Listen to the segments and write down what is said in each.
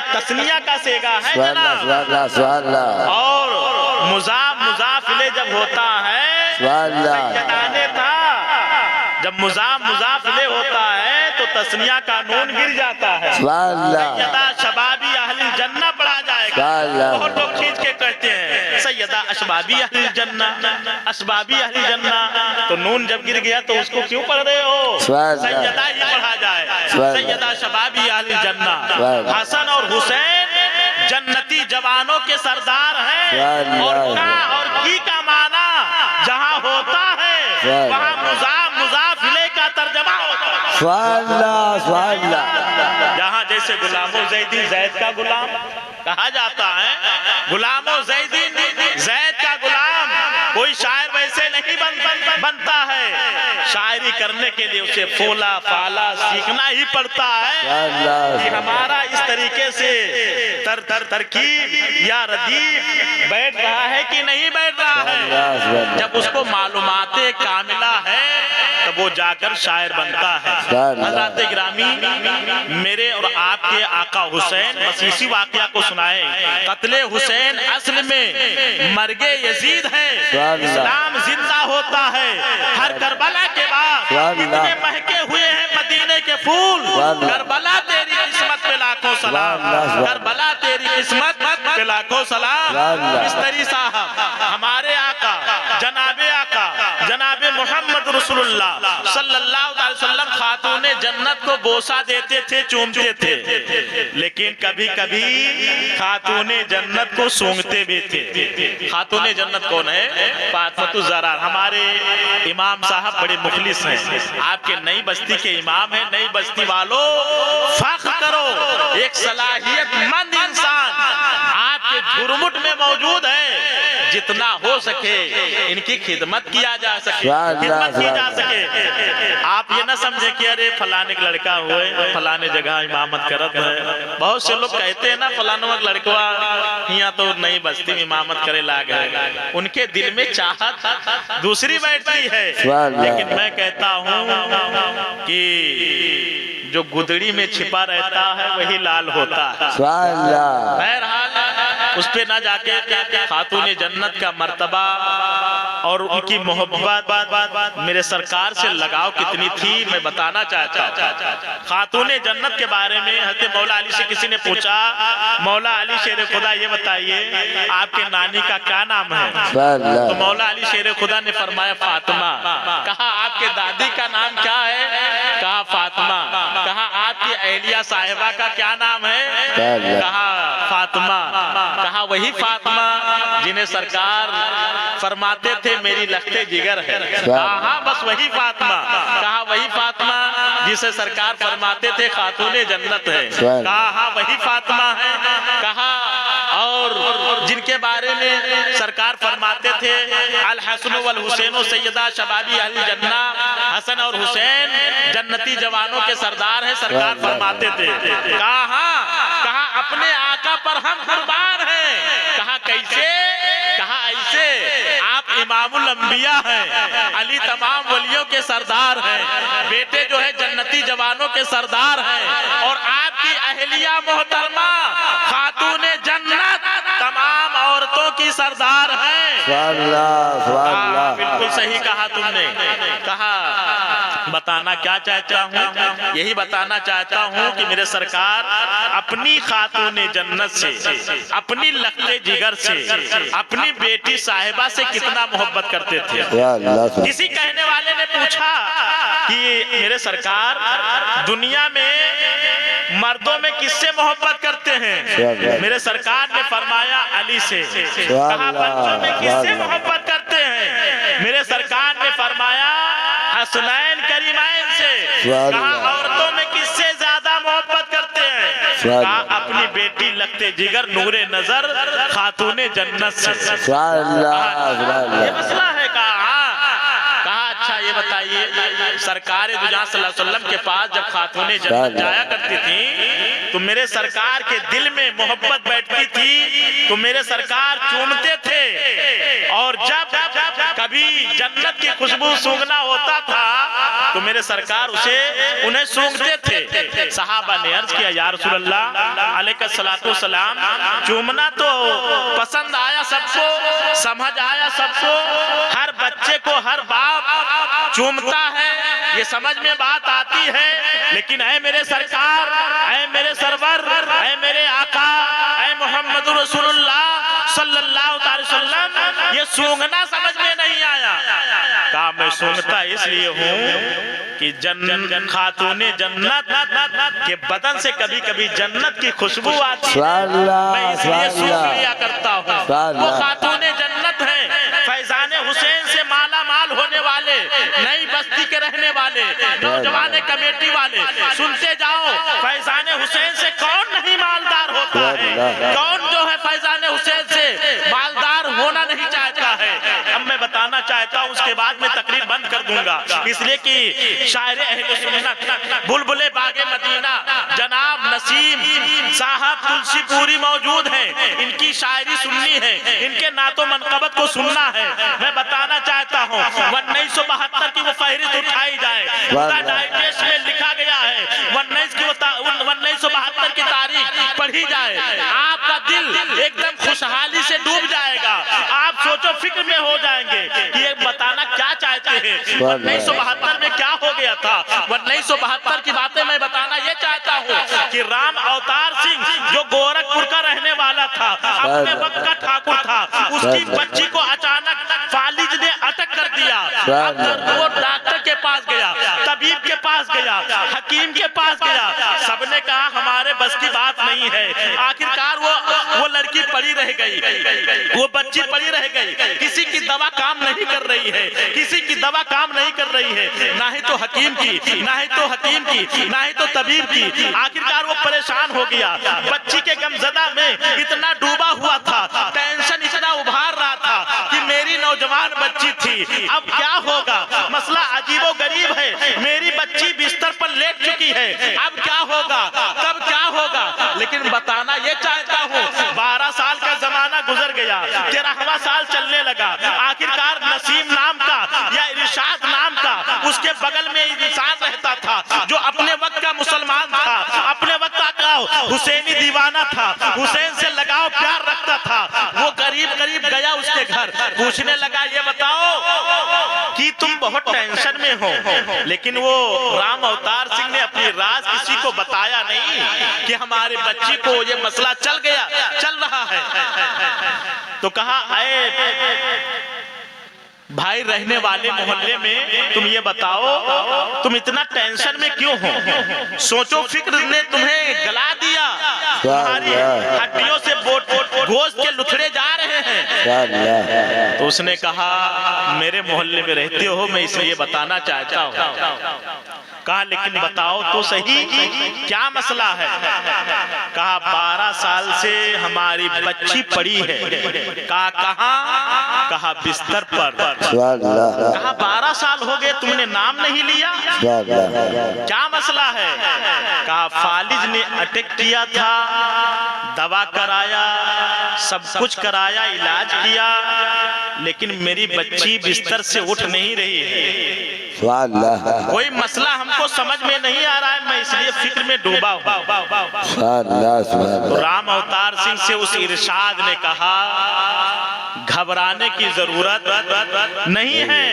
ये तस्निया का सेगा है जनाब। और मुजाफ इले जब होता है सैयदाने था, जब मुजाफ इले होता है तो तस्निया का नून गिर जाता है, सैयदा शबाबी अहलिल जन्ना पढ़ा जाएगा। बहुत लोग खींच के कहते हैं सैयदा अशबाबी अहलिल जन्ना, अशबाबी अहलिल जन्ना, तो नून जब गिर गया तो उसको क्यों पढ़ रहे हो, सैयदा ही पढ़ा जाए, सैयदा शबाबी अहलिल जन्ना। हसन और हुसैन जन्नती जवानों के सरदार हैं, और की का माना जहाँ होता है वहाँ मुजाफ इले का तर्जमा होता है। जहाँ जैसे गुलामो जैदी जैद का गुलाम कहा जाता है, गुलामो जैदी जैद का गुलाम, कोई शायर वैसे नहीं बनता है, शायरी करने के लिए उसे फोला फाला सीखना ही पड़ता है कि हमारा इस तरीके से तरकीब या रदीफ बैठ रहा है कि नहीं बैठ रहा है। जब उसको मालूमाते कामिला है तब वो जाकर शायर बनता है। हज़रत गिरामी मेरे और आपके आका हुसैन बस इसी वाकया को सुनाए। कत्ले हुसैन असल में मर्गे यजीद है, इस्लाम जिंदा होता है हर करबला के बाद। इतने महके हुए हैं मदीने के फूल, करबला तेरी किस्मत पे लाखों सलाम, करबला तेरी किस्मत पे लाखों सलाम। मिस्त्री साहब हमारे आका जनाबे मोहम्मद रसूलुल्लाह सल्लल्लाहु अलैहि वसल्लम खातूने जन्नत को बोसा देते थे, चूमते थे, लेकिन कभी कभी खातूने जन्नत को सूंघते भी थे। खातूने जन्नत कौन है? फातिमा ज़हरा। हमारे इमाम साहब बड़े मुखलिस हैं, आपके नई बस्ती के इमाम हैं। नई बस्ती वालों फख्र करो, एक सलाहियतमंद इंसान आपके झुरमुट में मौजूद है। जितना हो सके इनकी खिदमत किया जा सके, खिदमत की जा सके। आप ये ना समझे कि अरे फलाने का लड़का हुए फलाने जगह इमामत करत है। बहुत से लोग कहते हैं ना फलाना लड़कवा यहाँ तो नई बस्ती में इमामत करे लाग है, उनके दिल में चाहत दूसरी बैठती है। लेकिन मैं कहता हूँ कि जो गुदड़ी में छिपा रहता है वही लाल होता है। बहरहाल उस पे ना जाके खातूने जन्नत का मर्तबा और उनकी मोहब्बत मेरे सरकार से लगाव कितनी थी मैं बताना चाहता हूँ। खातूने जन्नत के बारे में हज़रत मौला अली से किसी ने पूछा, मौला अली शेर खुदा ये बताइए आपके नानी का क्या नाम है? तो मौला अली शेर खुदा ने फरमाया फातिमा। कहा आपके दादी का नाम क्या है? कहा फातिमा। कहा आपकी अहलिया साहिबा का क्या नाम है? कहा फातिमा। कहा वही फातिमा जिन्हें सरकार फरमाते थे मेरी लखते जिगर है। कहा बस वही फातिमा। कहा वही फातिमा जिसे सरकार फरमाते थे खातूने जन्नत है। कहा वही फातिमा है। कहा और जिनके बारे में सरकार फरमाते थे अल हसन वल हुसैन सैयदा शबाबी अहल जन्ना, हसन और हुसैन जन्नती जवानों के सरदार हैं, सरकार फरमाते थे। कहा अपने आका पर हम कुर्बान हैं। कहा कैसे? कहा ऐसे आप इमामुल अंबिया हैं, अली तमाम वलियों के सरदार हैं, बेटे जो है जन्नती जवानों के सरदार हैं, और आपकी अहलिया मोहतरमा खातूने जन्नत तमाम औरतों की सरदार हैं। बिल्कुल सही कहा तुमने। कहा बताना क्या चाहता हूँ? यही बताना चाहता हूँ कि मेरे सरकार अपनी खातूने जन्नत से, अपनी लखते जिगर से, अपनी बेटी साहिबा से कितना मोहब्बत करते थे। किसी कहने वाले ने पूछा कि मेरे सरकार दुनिया में मर्दों में किससे मोहब्बत करते हैं? मेरे सरकार ने फरमाया अली से। कहा बच्चों में किससे मोहब्बत करते हैं? मेरे सरकार ने फरमाया हसनैन करीमैन से। कहा औरतों में किससे ज्यादा मोहब्बत करते हैं? कहा अपनी बेटी लगते जिगर नूरे नजर खातूने जन्नत से। ये मसला है। कहा अच्छा ये बताइए सरकार दुजा सल्लल्लाहु अलैहि वसल्लम के पास जब खातूने जन्नत जाया करती थी तो मेरे सरकार के दिल में मोहब्बत बैठती थी तो मेरे सरकार चूमते थे, और जब कभी जन्नत की खुशबू सूंघना होता था तो मेरे सरकार उसे उन्हें सूंघते थे। सहाबा ने अर्ज किया, या रसूल अल्लाह अलैहिस्सलातु वस्सलाम, चूमना तो पसंद आया सबको, समझ आया सबको, हर बच्चे को हर बाप चूमता है, ये समझ में बात आती है, लेकिन ऐ मेरे सरकार, ऐ मेरे सरवर, ऐ मेरे आका, ऐ मोहम्मद रसूलुल्लाह सल्लल्लाहु अलैहि वसल्लम, ये सूंघना समझ में नहीं आया। कहा मैं सूंघता इसलिए हूँ कि खातूने जन्नत के बदन से कभी कभी जन्नत की खुशबू आती है, मैं इसलिए सूंघ लिया करता हूँ। वो खातूने जन्नत है, फैजान हुसैन से माला माल होने वाले, नई बस्ती के रहने वाले, नौजवान कमेटी वाले, सुनते जाओ फैजान हुसैन से कौन नहीं मालदार होता है, कौन जो है फैजान हुसैन से मालदार होना नहीं चाहता है। अब मैं बताना चाहता हूँ, उसके बाद मैं तकरीर बंद कर दूंगा, इसलिए कि शायर अहले सुन्नत बुलबुले बागे मदीना जनाब नसीम साहब तुलसीपुरी मौजूद हैं, इनकी शायरी सुननी है, इनके नातो मनकबत को सुनना है। मैं बताना चाहता हूँ 1972 की वो फहरिस्त उठाई जाए, डाइजेस्ट में लिखा गया है 1972 की तारीख पढ़ी जाए, आपका दिल एकदम खुशहाली से डूब जाएगा, आप सोचो फिक्र में हो जाएंगे कि ये बताना क्या चाहते हैं, 1972 में क्या हो गया था। 1972 की बातें मैं बताना ये चाहता हूँ कि राम अवतार सिंह जो गोरखपुर का रहने वाला था, अपने वक्त का ठाकुर था, उसकी बच्ची को अचानक फालिज ने अटक कर दिया। अब वो डॉक्टर के पास गया, तबीब के पास गया, हकीम के पास गया, सबने कहा हमारे बस की बात नहीं है। आखिरकार वो लड़की पड़ी रह गई, वो बच्ची पड़ी रह गई, किसी की दवा काम नहीं कर रही है, किसी की दवा काम नहीं कर रही है, ना ही तो हकीम की, ना ही तो हकीम की, ना ही तो तबीब की। आखिरकार वो परेशान हो गया, बच्ची के गमजदा में इतना डूबा हुआ था, टेंशन इतना उभार रहा था कि मेरी नौजवान बच्ची थी, अब क्या होगा, मसला अजीबो गरीब है, मेरी बच्ची बिस्तर पर लेट चुकी है, अब क्या होगा, तब क्या होगा। लेकिन बताना ये चाहता हूँ 12 साल का जमाना गुजर गया, 13वां साल चलने लगा, आखिरकार नसीम नाम का या इरशाद नाम का उसके बगल में इंसान रहता था जो अपने वक्त का मुसलमान था, अपने वक्त का हुसैनी दीवाना था, हुसैन से लगाव प्यार रखता था। वो करीब करीब गया उसके घर, पूछने लगा ये बताओ कि तुम बहुत टेंशन में हो, लेकिन वो राम अवतार सिंह ने अपनी राज किसी को बताया नहीं कि हमारे बच्ची को ये मसला चल रहा है। तो कहा भाई रहने वाले मोहल्ले में तुम ये बताओ तुम इतना टेंशन में क्यों हो, सोचो फिक्र ने तुम्हें गला दिया, तुम्हारी हड्डियों से गोश्त के लुथड़े जा रहे हैं। तो उसने कहा मेरे मोहल्ले में रहते हो, मैं इसलिए बताना चाहता हूँ। कहा लेकिन बताओ तो सही क्या मसला है। कहा 12 साल से हमारी बच्ची पड़ी है। कहा कहाँ? कहा बिस्तर पर। कहा 12 साल हो गए तुमने नाम नहीं लिया, क्या मसला है? कहा फालिज ने अटैक किया था, दवा कराया, सब कुछ कराया, इलाज किया, लेकिन मेरी बच्ची बिस्तर से उठ नहीं रही है, कोई मसला हमको समझ में नहीं आ रहा है, मैं इसलिए फिक्र में डूबा हूँ। तो राम अवतार सिंह से उस इरशाद ने कहा घबराने की जरूरत नहीं है,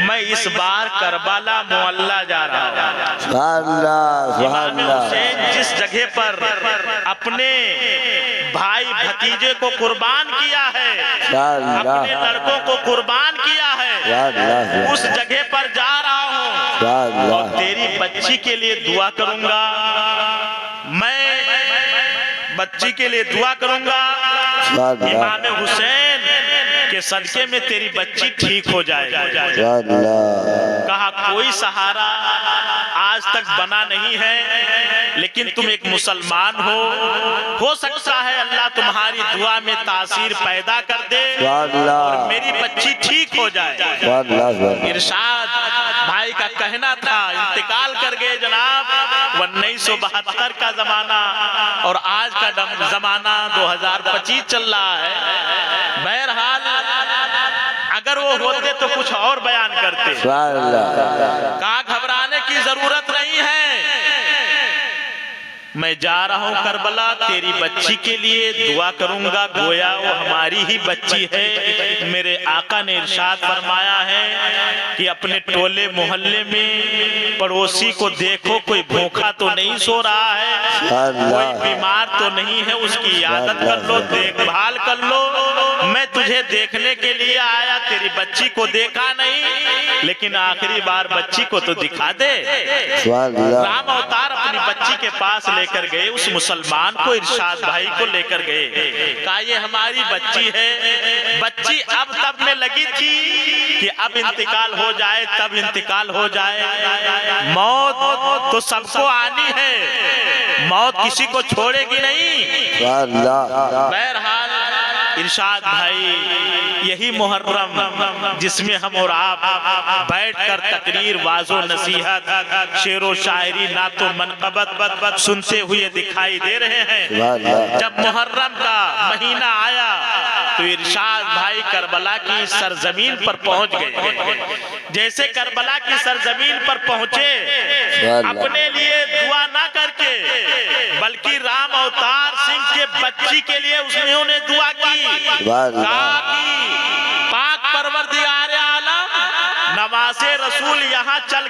मैं इस बार करबला मोहल्ला जा रहा हूँ। इमाम हुसैन जिस जगह पर अपने भाई भतीजे को कुर्बान किया है, अपने लड़कों को कुर्बान किया है, उस जगह पर जा रहा हूँ और तेरी बच्ची के लिए दुआ करूंगा, मैं बच्ची के लिए दुआ करूंगा, इमाम हुसैन के सदके में तेरी बच्ची ठीक हो जाएगी। कहा कोई सहारा आज तक बना नहीं है, लेकिन तुम एक मुसलमान हो सकता है अल्लाह तुम्हारी दुआ में तासीर पैदा कर दे और मेरी बच्ची ठीक हो जाए। इरशाद भाई का कहना था, इंतकाल कर गए जनाब। 1972 का जमाना और आज का जमाना 2025 चल रहा है। बहरहाल अगर वो होते तो कुछ और बयान करते। कहाँ घबराने की जरूरत नहीं है। मैं जा रहा हूँ करबला, तेरी बच्ची के लिए दुआ करूंगा, गोया वो हमारी ही बच्ची है। मेरे आका ने इरशाद फरमाया है कि अपने टोले मोहल्ले में पड़ोसी को देखो, कोई भूखा तो नहीं सो रहा है, कोई बीमार तो नहीं है, उसकी इयादत कर लो, देखभाल कर लो। मैं तुझे देखने के लिए आया, तेरी बच्ची को देखा नहीं, लेकिन आखिरी बार बच्ची को तो दिखा दे। राम अवतार अपनी बच्ची के पास लेकर गए, उस मुसलमान को, इरशाद भाई को लेकर गए। कहा ये हमारी बच्ची है। बच्ची अब तब में लगी थी कि अब इंतकाल हो जाए, तब इंतकाल हो जाए। मौत तो सबको आनी है, मौत किसी को छोड़ेगी नहीं। बहरहाल इरशाद भाई यही मुहर्रम जिसमें हम और आप बैठकर तकरीर, वाजो नसीहत, शेरो शायरी, नातो मनकबत सुनते हुए दिखाई दे रहे हैं। जब मुहर्रम का महीना आया तो इरशाद भाई करबला की सरजमीन पर पहुंच गए। जैसे करबला की सरजमीन पर पहुंचे, अपने लिए दुआ ना करके बल्कि राम अवतार सिंह के बच्ची के लिए उन्होंने दुआ की। कहा कि पाक परवरदिगार आलम नवासे रसूल यहाँ चल